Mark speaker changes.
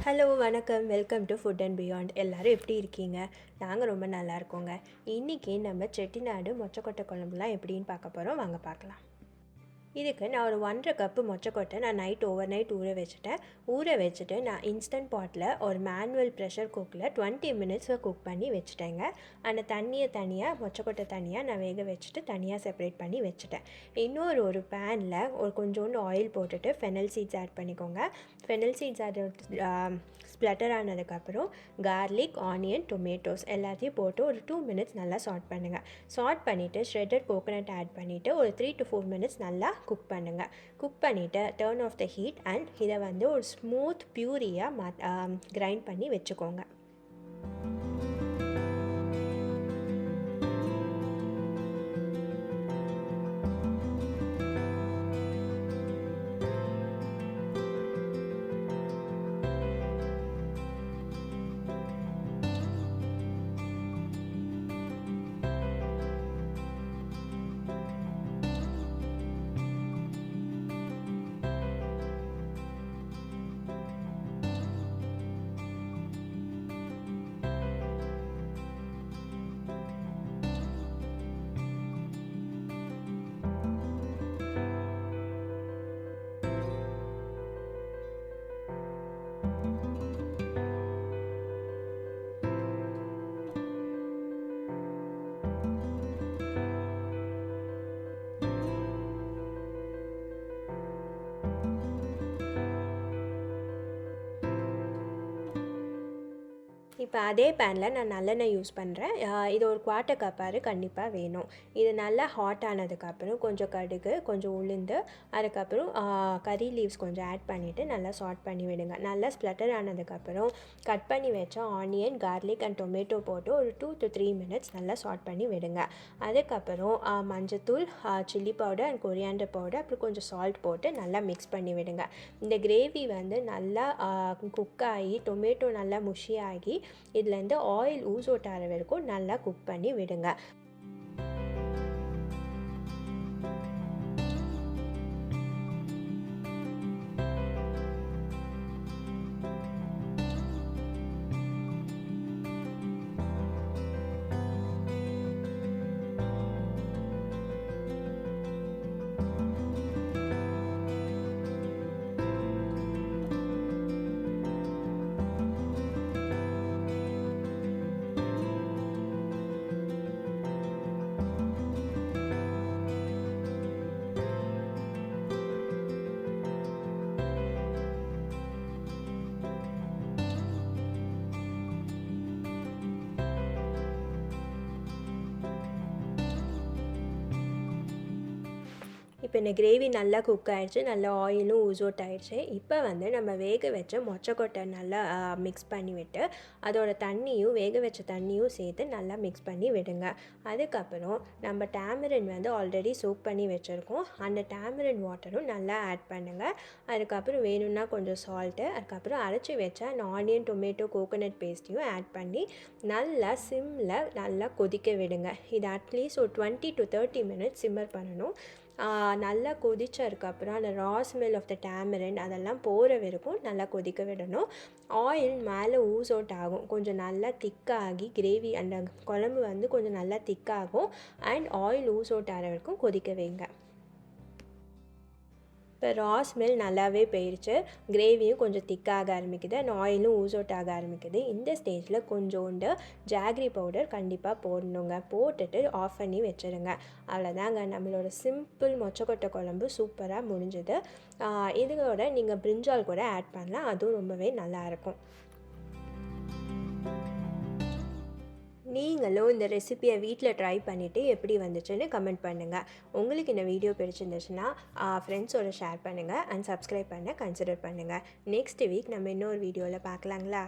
Speaker 1: Hello வணக்கம். Welcome to food and beyond. எல்லோரும் எப்படி இருக்கீங்க? நாங்கள் ரொம்ப நல்லா இருக்கோங்க. இன்றைக்கி நம்ம செட்டிநாடு மொச்சக்கொட்டை குழம்புலாம் எப்படின்னு பார்க்க போகிறோம். வாங்க பார்க்கலாம். இதுக்கு நான் ஒரு 1.5 கப்பு மொச்சக்கொட்டை நான் ஓவர் நைட் ஊற வச்சுட்டு நான் இன்ஸ்டன்ட் பாட்டில் ஒரு மேனுவல் ப்ரெஷர் குக்கில் 20 மினிட்ஸில் குக் பண்ணி வச்சுட்டேங்க. அந்த தண்ணியை தனியாக மொச்சக்கொட்டை தனியாக நான் வேக வச்சுட்டு தனியாக செப்பரேட் பண்ணி வச்சுட்டேன். ஒரு பேனில் ஒரு கொஞ்சோண்டு ஆயில் போட்டுட்டு ஃபெனல் சீட்ஸ் ஆட் பண்ணிக்கோங்க. ஃபெனல் சீட்ஸ் ஸ்ப்ளட்டர் ஆனதுக்கப்புறம் கார்லிக், ஆனியன், டொமேட்டோஸ் எல்லாத்தையும் போட்டு ஒரு 2 மினிட்ஸ் நல்லா சாட் பண்ணுங்கள். சாட் பண்ணிவிட்டு ஷ்ரெட்டட் கோகோனட் ஆட் பண்ணிவிட்டு ஒரு 3 to 4 மினிட்ஸ் நல்லா குக் பண்ணுங்கள். குக் பண்ணிவிட்டு turn off the heat and இதை ஒரு ஸ்மூத் பியூரியாக கிரைண்ட் பண்ணி வச்சுக்கோங்க. இப்போ அதே பேனில் நான் நல்லெண்ணெய் யூஸ் பண்ணுறேன். இது ஒரு 1/4 கப்பாரு கண்டிப்பாக வேணும். இது நல்லா ஹாட் ஆனதுக்கப்புறம் கொஞ்சம் கடுகு, கொஞ்சம் உளுந்து, அதுக்கப்புறம் கறி லீவ்ஸ் கொஞ்சம் ஆட் பண்ணிவிட்டு நல்லா சாட் பண்ணி விடுங்க. நல்லா ஸ்ப்ளட்டர் ஆனதுக்கப்புறம் கட் பண்ணி வச்ச ஆனியன், கார்லிக் அண்ட் டொமேட்டோ போட்டு ஒரு 2 to 3 மினிட்ஸ் நல்லா சாட் பண்ணி விடுங்க. அதுக்கப்புறம் மஞ்சத்தூள், chilli powder and coriander powder, அப்புறம் கொஞ்சம் சால்ட் போட்டு நல்லா மிக்ஸ் பண்ணி விடுங்க. இந்த கிரேவி நல்லா குக் ஆகி டொமேட்டோ நல்லா முஷியாகி இதுலேருந்து ஆயில் ஊஸ் அவுட் ஆகிற வரைக்கும் நல்லா குக் பண்ணி விடுங்க. இப்போ இந்த கிரேவி நல்லா குக் ஆகிடுச்சு, நல்லா ஆயிலும் ஊஸ் அவுட் ஆகிடுச்சு. இப்போ நம்ம வேக வச்ச மொச்சக்கொட்டை நல்லா மிக்ஸ் பண்ணி விட்டு அதோட தண்ணியும் வேக வச்ச தண்ணியும் சேர்த்து நல்லா மிக்ஸ் பண்ணி விடுங்க. அதுக்கப்புறம் நம்ம டேமரின் ஆல்ரெடி சோக் பண்ணி வச்சுருக்கோம். அந்த டேமரின் வாட்டரும் நல்லா ஆட் பண்ணுங்கள். அதுக்கப்புறம் வேணும்னா கொஞ்சம் சால்ட்டு, அதுக்கப்புறம் அரைச்சி வச்ச அந்த ஆனியன், டொமேட்டோ, கோகோனட் பேஸ்ட்டையும் ஆட் பண்ணி நல்லா சிம்மில் நல்லா கொதிக்க விடுங்க. இது அட்லீஸ்ட் ஒரு 20 to 30 மினிட்ஸ் சிம்மர் பண்ணணும். நல்லா கொதிச்சதுக்கப்புறம் அந்த raw smell of the tamarind அதெல்லாம் போகிற வரைக்கும் நல்லா கொதிக்க விடணும். ஆயில் மேலே ஊஸ் அவுட் ஆகும், கொஞ்சம் நல்லா திக்காகி கிரேவி அந்த குழம்பு கொஞ்சம் நல்லா திக்காகும் அண்ட் ஆயில் ஊஸ் அவுட் ஆகிற வரைக்கும் கொதிக்க வைங்க. இப்போ ரா ஸ்மெல் நல்லாவே போயிடுச்சு, கிரேவியும் கொஞ்சம் திக்காக ஆரம்பிக்குது அண்ட் ஆயிலும் ஊஸ் அவுட் ஆக ஆரம்பிக்குது. இந்த ஸ்டேஜில் கொஞ்சோண்டு ஜாகரி பவுடர் கண்டிப்பாக போடணுங்க. போட்டுட்டு ஆஃப் பண்ணி வச்சுருங்க. அவ்வளோதாங்க, நம்மளோட சிம்பிள் மொச்சக்கொட்டை குழம்பு சூப்பராக முடிஞ்சுது. இதோட நீங்கள் பிரிஞ்சால் கூட ஆட் பண்ணலாம், அதுவும் ரொம்பவே நல்லாயிருக்கும். நீங்களும் இந்த ரெசிபியை வீட்டில் ட்ரை பண்ணிவிட்டு எப்படி வந்துச்சுன்னு கமெண்ட் பண்ணுங்கள். உங்களுக்கு இந்த வீடியோ பிடிச்சிருந்துச்சுன்னா ஃப்ரெண்ட்ஸோட ஷேர் பண்ணுங்கள் அண்ட் சப்ஸ்கிரைப் பண்ண கன்சிடர் பண்ணுங்கள். நெக்ஸ்ட் வீக் நம்ம இன்னொரு வீடியோவில் பார்க்கலாங்களா?